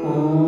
Shiva.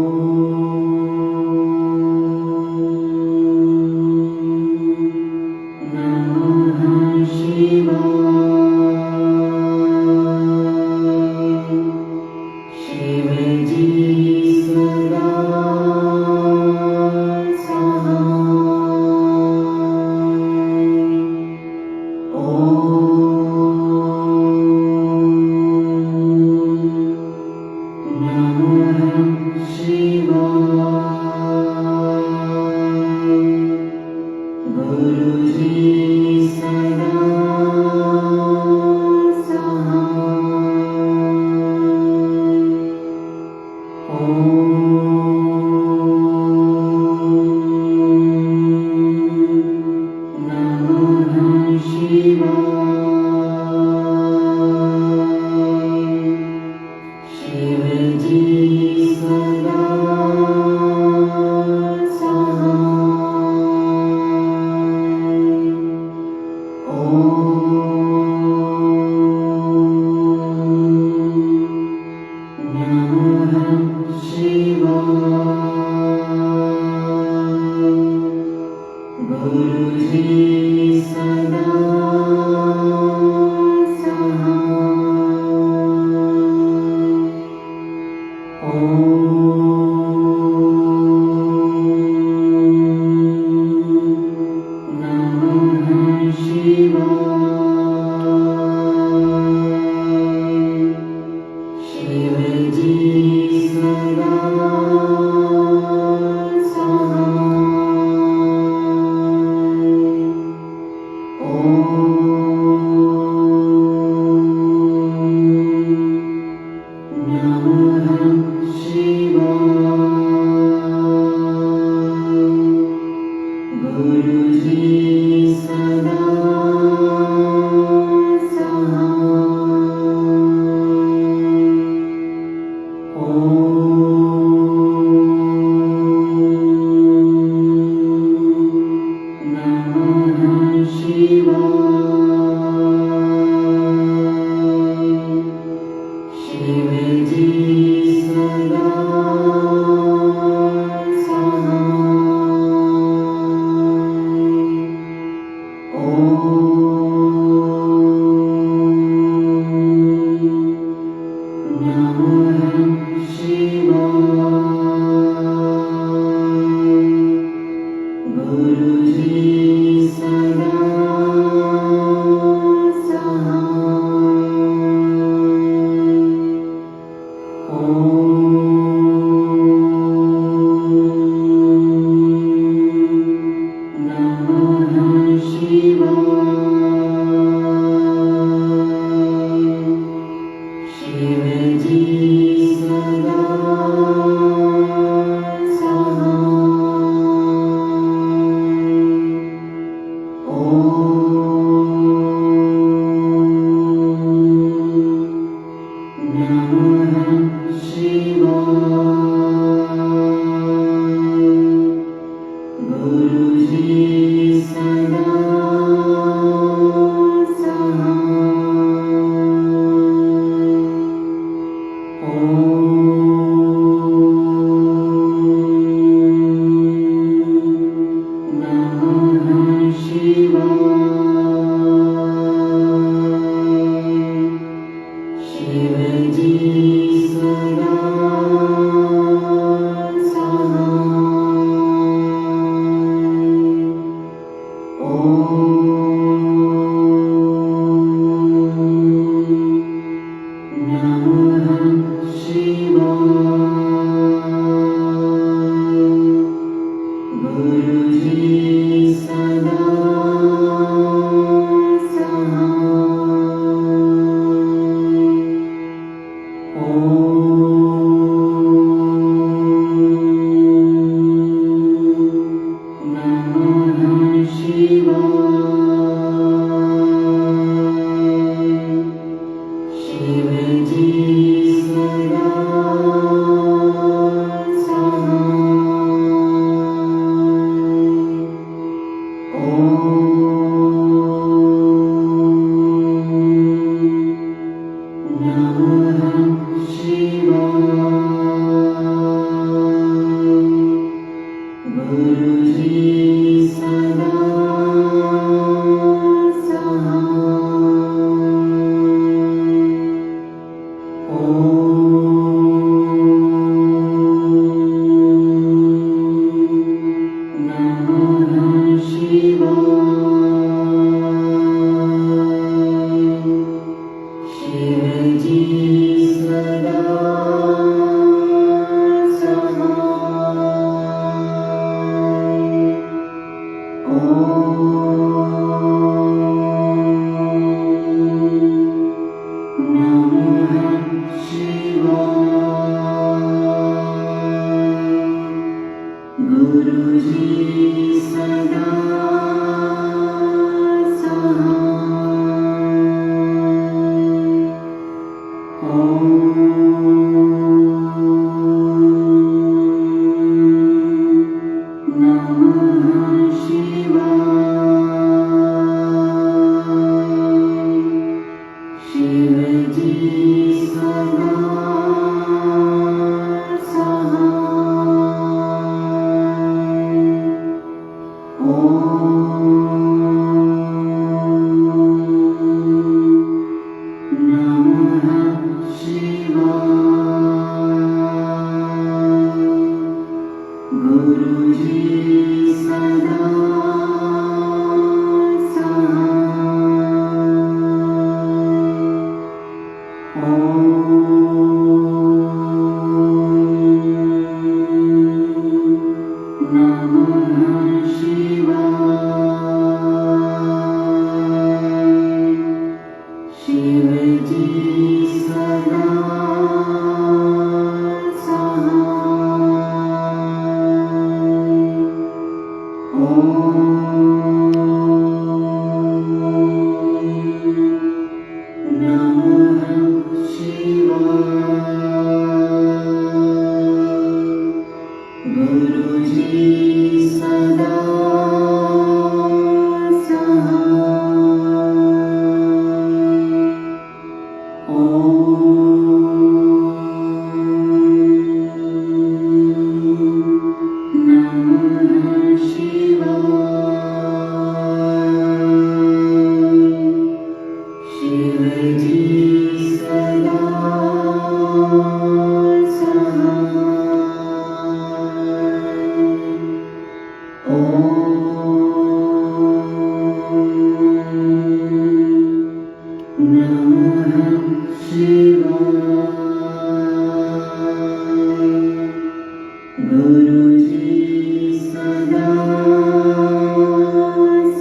गुरुजी सदा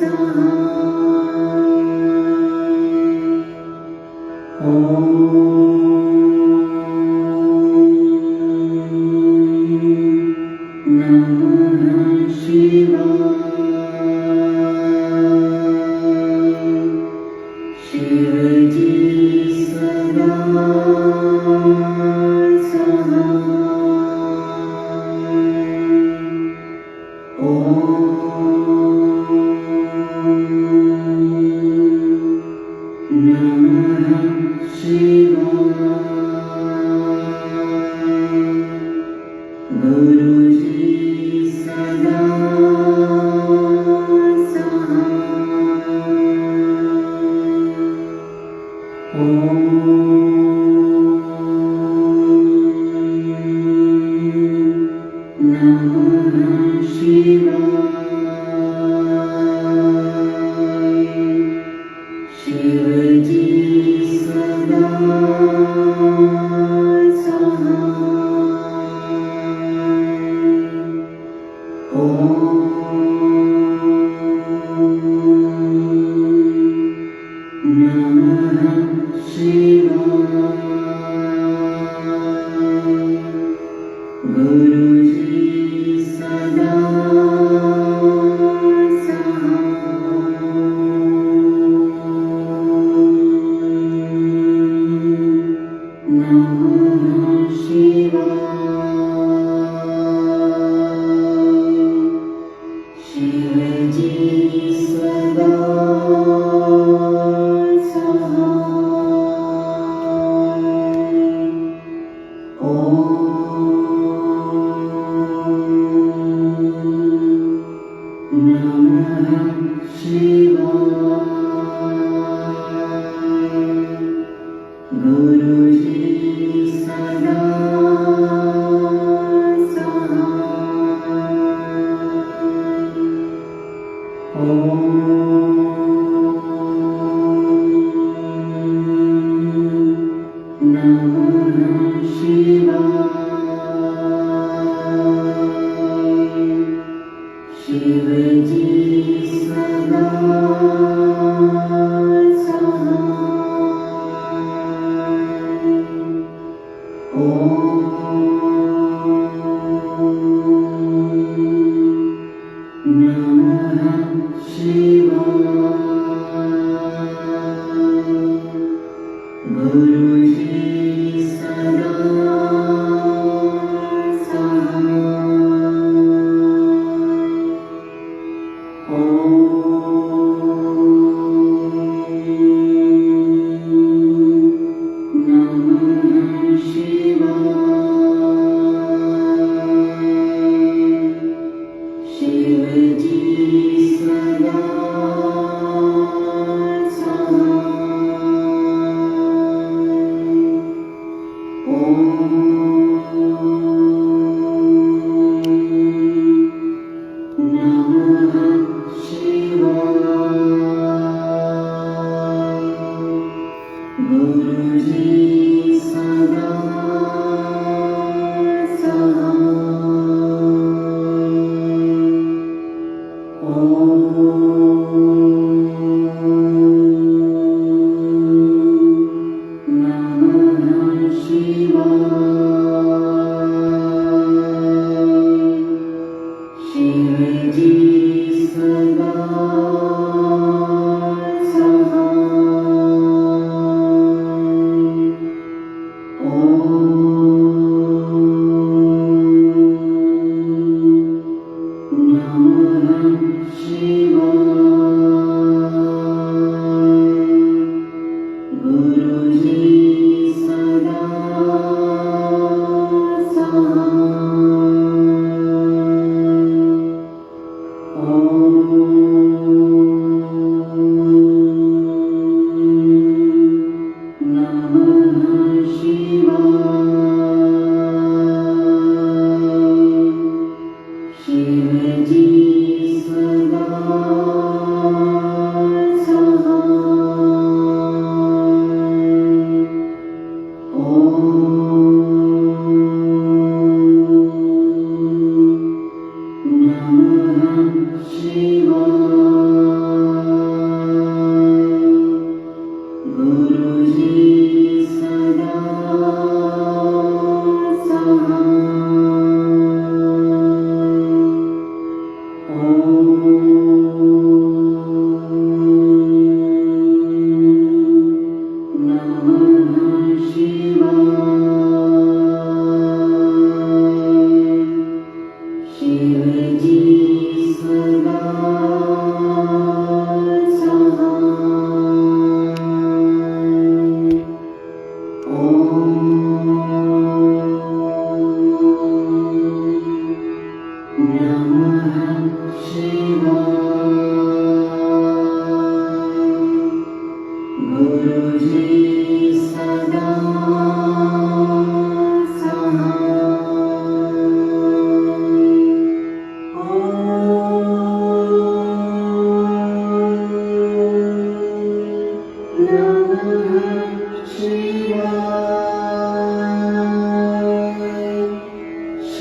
सहाय। नमः शिवाय। शिवजी सदा सहाय। नमः शिवाय। गुरुजी सदा नमः शिवाय। शिवजी सदा सहाय। नमः शिवाय। गुरुजी सदा सहाय। नमः शिवाय। शिवजी सदा नमः शिवाय। गुरुजी सदा सहाय। नमः शिवाय।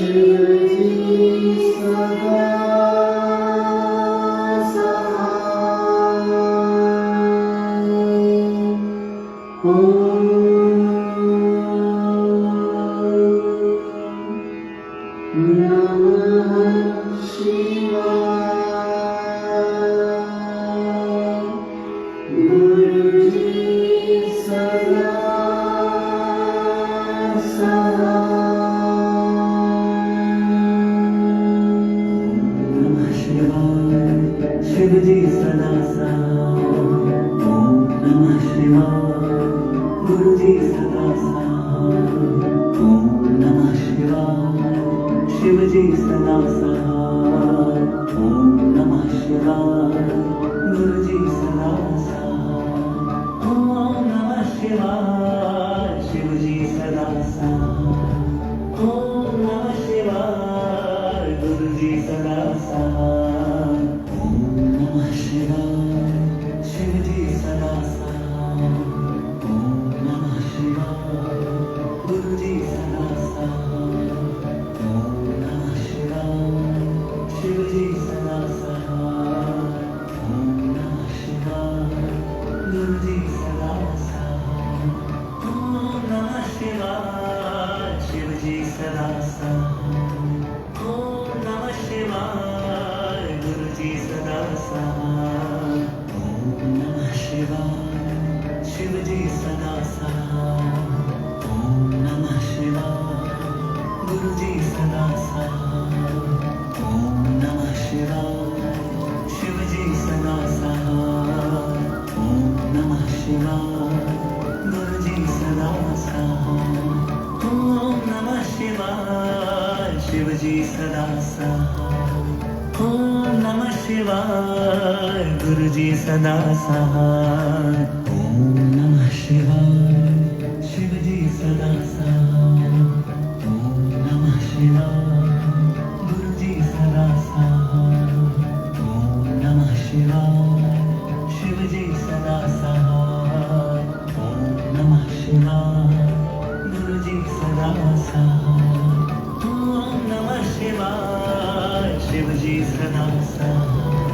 शिवजी सदा सहाय. ओम नमः शिवाय. गुरुजी सदा शिवजी सदा सहाय. ओम नमः शिवाय. गुरुजी सदा सहाय. ओम नमः शिवाय. शिवजी सदा सहाय. ओम नमः शिवाय. गुरुजी सदा सहाय. ओम नमः शिवाय. शिवजी सदा सहाय. ओम नमः शिवाय. गुरुजी सदा सहाय. ओम नमः शिवाय. शिवजी सदा सहाय. ओम नमः शिवाय. गुरुजी सदा सहाय. ओम नमः शिवाय. शिवजी सदा सहाय. ओम नमः शिवाय. गुरुजी सदा सहाय. ओम नमः शिवाय. शिवजी सदा सहाय. ओम नमः शिवाय. गुरुजी सदा सहाय. ओम नमः शिवाय. शिवजी सदा सहाय. ओम नमः शिवाय. गुरुजी सदा सहाय. ओम नमः शिवाय. शिवजी सदा सहाय. ओम नमः शिवाय. गुरुजी सदा सहाय. ओम नमः शिवाय. शिवजी सदा सहाय. ओम नमः शिवाय. गुरुजी सदा सहाय. ओम नमः शिवाय. शिवजी सदा सहाय. ओम नमः शिवाय. गुरुजी सदा सहाय. ओम नमः शिवाय. शिवजी सदा सहाय. ओम नमः शिवाय. गुरुजी सदा सहाय. ओम नमः शिवाय. शिवजी सदा सहाय.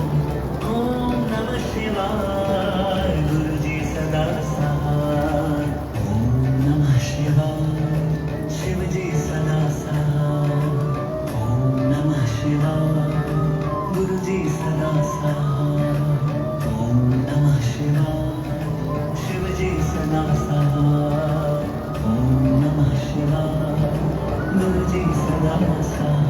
ओम नमः शिवाय. गुरुजी सदा सहाय. ओम नमः शिवाय. शिवजी सदा सहाय. ओम नमः शिवाय. गुरुजी सदा सहाय. ओम नमः शिवाय. शिवजी सदा सहाय. ओम नमः शिवाय. गुरुजी सदा सहाय.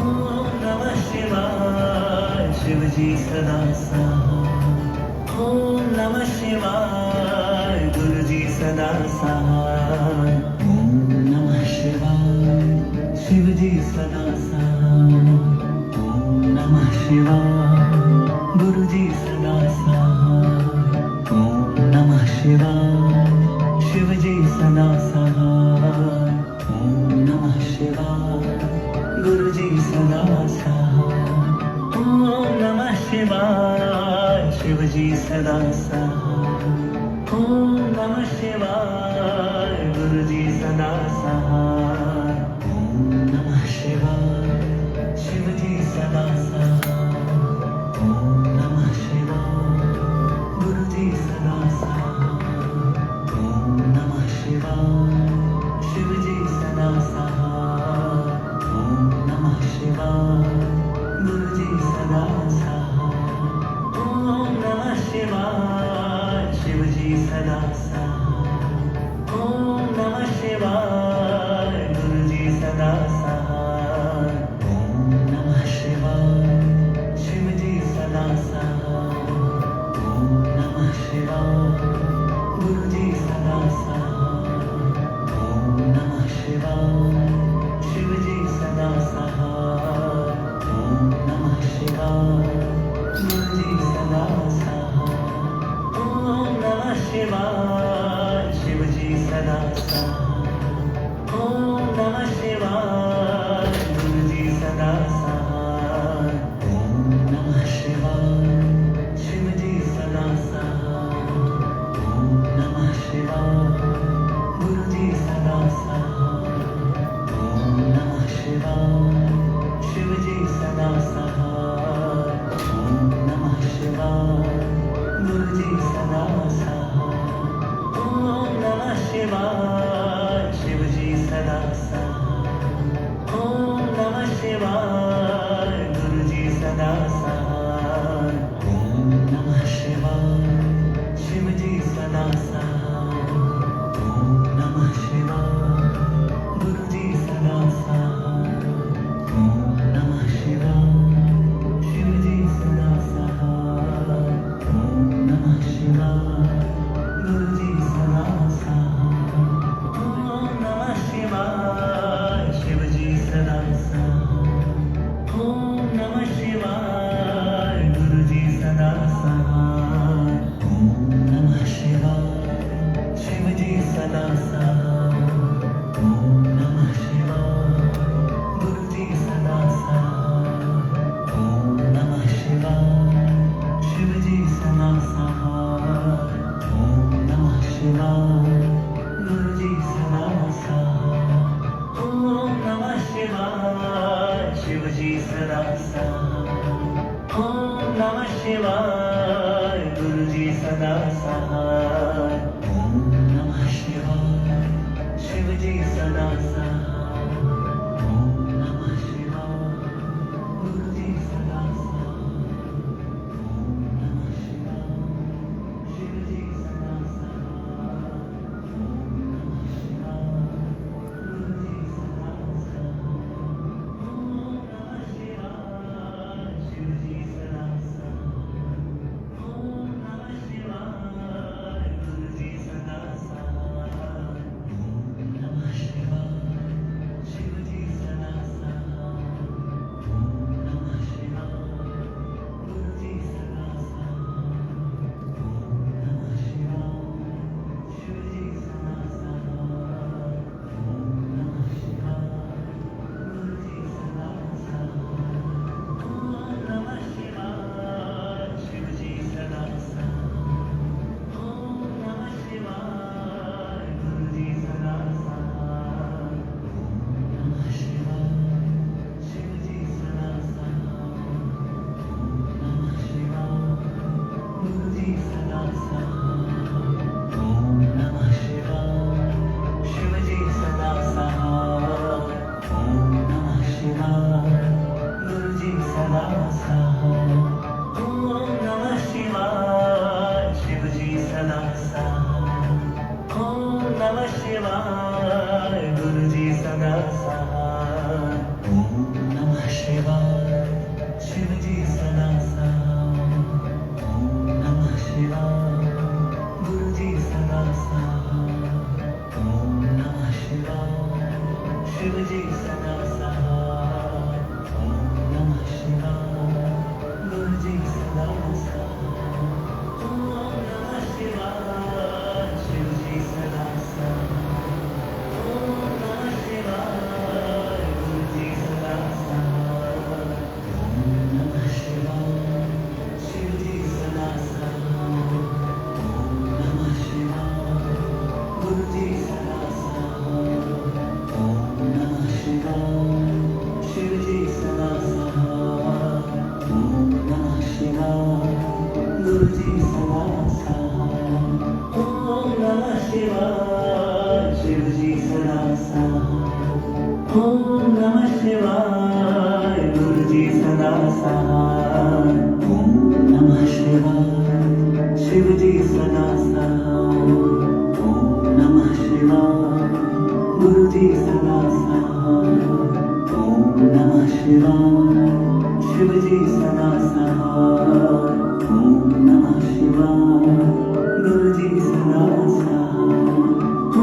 ओम नमः शिवाय. शिवजी सदा सहाय. ओम नमः शिवाय. गुरुजी सदा सहाय. ओम नमः शिवाय. शिवजी सदा सहाय. ओम नमः शिवाय. गुरुजी सदा सहाय. ओम नमः शिवाय. शिवजी सदा सहाय. ओम नमः शिवाय. गुरुजी सदा सहाय. ओम नमः शिवाय. शिवजी सदा सहाय. ओम नमः शिवाय. गुरुजी सदा सहाय. ओम नमः शिवाय. शिवजी सदा सहाय. ओम नमः शिवाय. गुरुजी सदा सहाय. ओम नमः शिवाय. शिवजी सदा सहाय. ओम नमः शिवाय. गुरुजी सदा सहाय. ओम नमः शिवाय. शिवजी सदा सहाय. ओम नमः शिवाय. गुरुजी सदा सहाय. ओम नमः शिवाय. शिवजी सदा सहाय. ओम नमः शिवाय. गुरुजी सदा सहाय. ओम नमः शिवाय. शिवजी सदा सहाय. ओम नमः शिवाय. सदा साथ. ओम नमः शिवाय शिवजी सदा साथ. ओम नमः शिवाय गुरुजी सदा साथ. ओम नमः शिवाय शिवजी सदा साथ. ओम नमः शिवाय गुरुजी सदा साथ. ओम नमः शिवाय शिवजी सदा साथ. ओम नमः शिवाय गुरुजी सदा साथ. ओम नमः शिवाय शिवजी सदा साथ. ओम नमः शिवाय गुरुजी सदा साथ. ओम नमः शिवाय शिवजी सदा साथ. ओम नमः शिवाय गुरुजी सदा साथ. ओम नमः शिवाय शिवजी सदा साथ. ओम नमः शिवाय गुरुजी सदा साथ. ओम नमः शिवाय शिवजी सदा साथ. ओम नमः शिवाय गुरुजी सदा साथ. ओम नमः शिवाय शिवजी सदा साथ. ओम नमः शिवाय गुरुजी सदा साथ. ओम नमः शिवाय शिवजी सदा साथ. ओम नमः शिवाय गुरुजी सदा साथ. ओम नमः शिवाय शिवजी सदा साथ. ओम नमः शिवाय गुरुजी सदा साथ. ओम नमः शिवाय शिवजी सदा साथ. ओम नमः शिवाय गुरुजी सदा साथ. ओम नमः शिवाय शिवजी सदा साथ. ओम नमः शिवाय गुरुजी सदा साथ. ओम नमः शिवाय शिवजी सदा साथ. ओम नमः शिवाय गुरुजी सदा साथ. ओम नमः शिवाय शिवजी सदा साथ. ओम नमः शिवाय गुरुजी सदा साथ. ओम नमः शिवाय शिवजी सदा साथ. ओम नमः शिवाय गुरुजी सदा साथ. ओम नमः शिवाय शिवजी सदा साथ. ओम नमः शिवाय गुरुजी सदा साथ. ओम नमः शिवाय शिवजी सदा साथ. ओम नमः शिवाय गुरुजी सदा साथ. ओम नमः शिवाय शिवजी सदा साथ. ओम नमः शिवाय गुरुजी सदा साथ. ओम नमः शिवाय शिवजी सदा साथ. ओम नमः शिवाय गुरुजी सदा साथ. ओम नमः शिवाय शिवजी सदा साथ. ओम नमः शिवाय गुरुजी सदा साथ. ओम नमः शिवाय शिवजी सदा साथ. ओम नमः शिवाय गुरुजी सदा साथ. ओम नमः शिवाय शिवजी सदा साथ. ओम नमः शिवाय गुरुजी सदा साथ. ओम नमः शिवाय शिवजी सदा साथ. ओम नमः शिवाय गुरुजी सदा साथ. ओम नमः शिवाय शिवजी सदा साथ. ओम नमः शिवाय गुरुजी सदा साथ.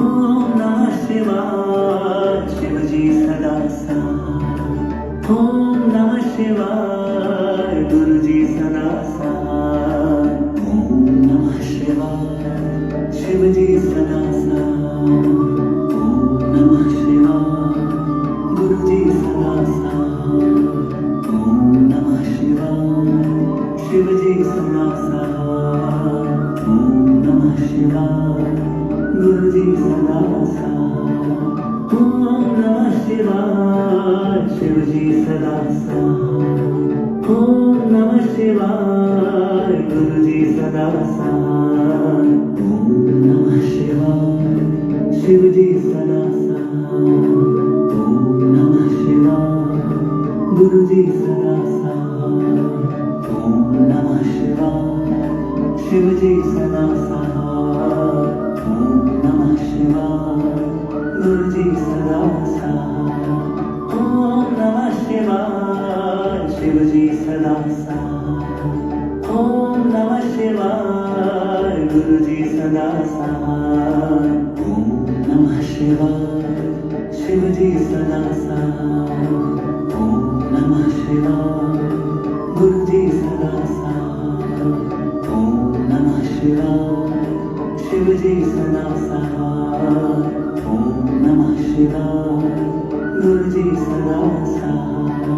ओम नमः शिवाय शिवजी सदा साथ. ओम नमः शिवाय गुरुजी सदा साथ. ओम नमः शिवाय शिवजी सदा साथ. ओम नमः शिवाय गुरुजी सदा साथ. ओम नमः शिवाय शिवजी सदा साथ. ओम नमः शिवाय गुरुजी सदा साथ. ओम नमः शिवाय शिवजी सदा साथ. ओम नमः शिवाय गुरुजी सदा सहाय ओम नमः शिवाय शिवजी सदा सहाय ओम नमः शिवाय गुरुजी सदा सहाय ओम नमः शिवाय शिवजी सदा सहाय ओम नमः शिवाय गुरुजी सदा सहाय ओम नमः शिवाय शिवजी सदा सहाय ओम नमः शिवाय गुरुजी सदा सहाय ओम नमः शिवाय शिवजी सदा सहाय ओम नमः शिवाय गुरुजी सदा सहाय ओम नमः शिवाय शिवजी सदा सहाय ओम नमः शिवाय गुरुजी सदा सहाय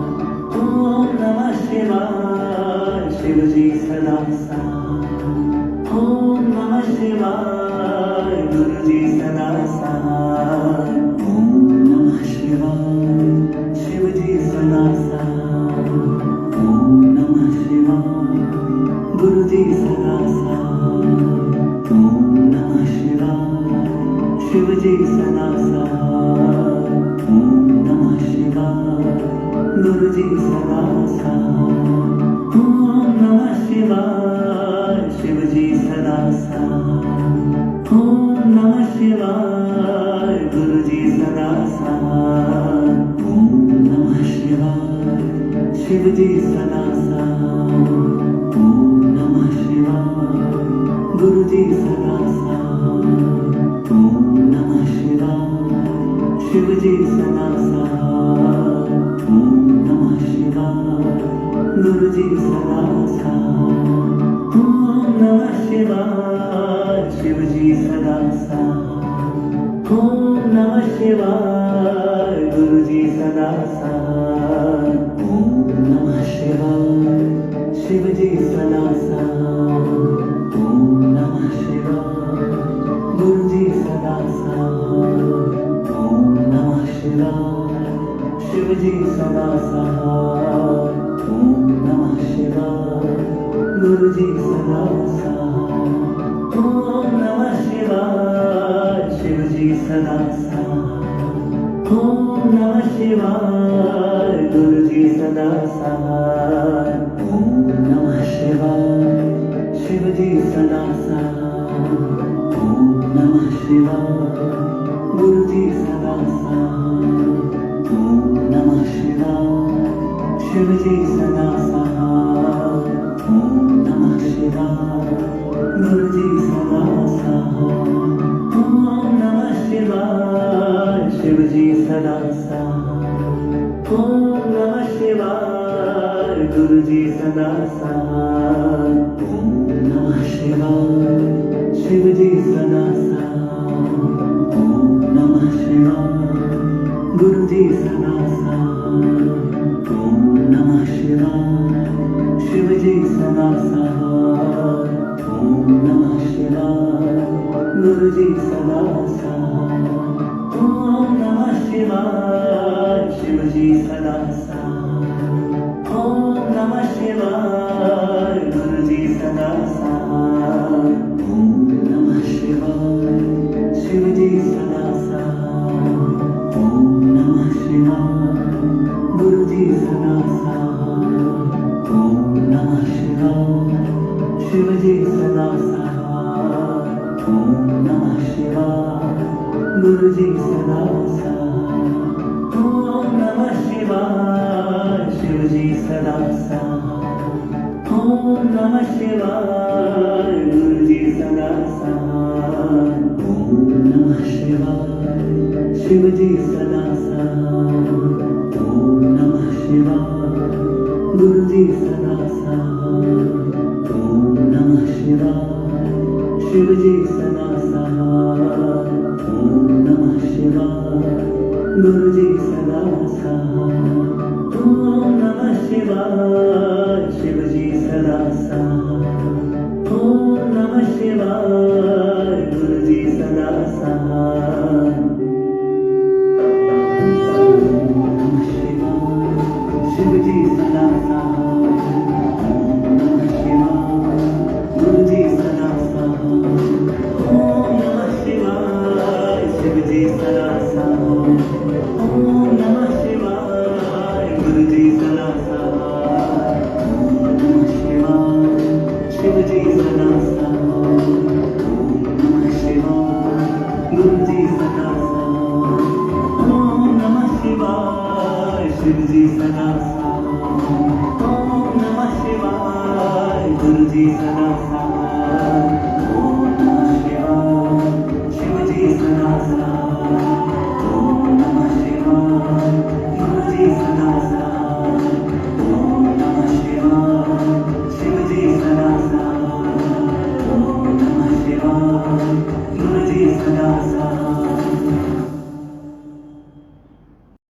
ओम नमः शिवाय शिवजी सदा सहाय ओम नमः शिवाय गुरुजी सदा सहाय ओम नमः शिवाय शिवजी सदा सहाय ओम नमः शिवाय गुरुजी सदा सहाय ओम नमः शिवाय शिवजी सदा सहाय ओम नमः शिवाय गुरुजी सदा सहाय ओम नमः शिवाय शिवजी सदा सहाय ओम नमः शिवाय गुरुजी सदा सहाय ओम नमः शिवाय शिवजी सदा सहाय ओम नमः शिवाय गुरुजी सदा सहाय ओम नमः शिवाय शिवजी सदा सहाय ओम नमः शिवाय गुरुजी सदा सहाय ओम नमः शिवाय शिवजी सदा सहाय ओम नमः शिवाय गुरुजी सदा सहाय ओम नमः शिवाय शिवजी सदा सहाय ओम नमः शिवाय गुरुजी सदा सहाय ओम नमः शिवाय शिवजी सदा सहाय ओम नमः शिवाय गुरुजी सदा सहाय ओम नमः शिवाय शिवजी सदा सहाय ओम नमः शिवाय गुरुजी सदा सहाय ओम नमः शिवाय शिवजी सदा सहाय ओम नमः शिवाय गुरुजी सदा सहाय ओम नमः शिवाय शिवजी सदा सहाय ओम नमः शिवाय गुरुजी सदा सहाय ओम नमः शिवाय शिवजी सदा सहाय ओम नमः शिवाय गुरुजी सदा सहाय ओम नमः शिवाय शिवजी सदा सहाय ओम नमः शिवाय गुरुजी सदा सहाय ओम नमः शिवाय शिवजी सदा सहाय ओम नमः शिवाय गुरुजी सदा सहाय ओम नमः शिवाय शिवजी सदा सहाय ओम नमः शिवाय गुरुजी सदा सहाय ओम नमः शिवाय शिवजी सदा सहाय ओम नमः शिवाय गुरुजी सदा सहाय ओम नमः शिवाय शिवजी सदा सहाय ओम नमः शिवाय गुरुजी सदा सहाय ओम नमः शिवाय शिवजी सदा सहाय ओम नमः शिवाय गुरुजी सदा सहाय ओम नमः शिवाय शिवजी सदा सहाय ओम नमः शिवाय गुरुजी सदा सहाय ओम नमः शिवाय शिवजी सदा सहाय ओम नमः शिवाय गुरुजी सदा सहाय ओम नमः शिवाय शिवजी सदा सहाय ओम नमः शिवाय गुरुजी सदा सहाय ओम नमः शिवाय शिवजी सदा सहाय शिवजी सदा साथ ओम नमः शिवाय गुरुजी सदा साथ ओम नमः शिवाय शिवजी सदा साथ ओम नमः शिवाय गुरुजी सदा साथ ओम नमः शिवाय शिवजी सदा साथ ओम नमः शिवाय गुरुजी सदा साथ